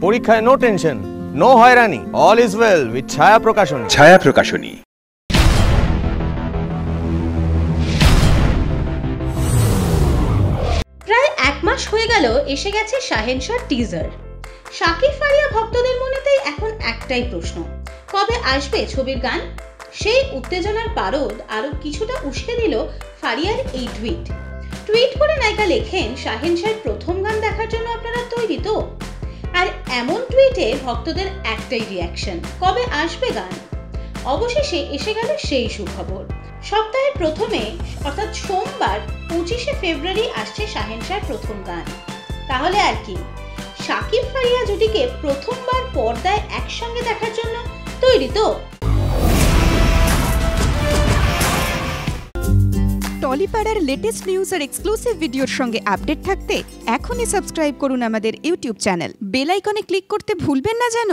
পরীক্ষায় no tension, no হয়রানি, all is well with ছায়া প্রকাশনী। ছায়া প্রকাশনী। প্রায় 1 মাস হয়ে গেল এসে গেছে শাহেনশার টিজার। শাকিব ফারিয়া ভক্তদের মনেতেই এখন একটাই প্রশ্ন, কবে আসবে ছবির গান? সেই উত্তেজনার পারদ আরো কিছুটা উস্কে দিল ফারিয়ার এই টুইট করে নায়িকা লেখেন, শাহেনশার প্রথম গান দেখার জন্য আপনারা তৈরি তো? আর এমন টুইটে ভক্তদের একটাই রিয়াকশন, কবে আসবে গান? অবশেষে এসে গেল সেই সুখবর। সপ্তাহের প্রথমে অর্থাৎ সোমবার 25শে ফেব্রুয়ারি আসছে শাহেনশার প্রথম গান। তাহলে আর কি, শাকিব ফারিয়া জুটিকে প্রথমবার পর্দায় একসঙ্গে দেখার জন্য তৈরি তো? টলিপাড়ার লেটেস্ট নিউজ আর এক্সক্লুসিভ ভিডিওর সঙ্গে আপডেট থাকতে এখনই সাবস্ক্রাইব করুন আমাদের ইউটিউব চ্যানেল। বেল আইকনে ক্লিক করতে ভুলবেন না যেন।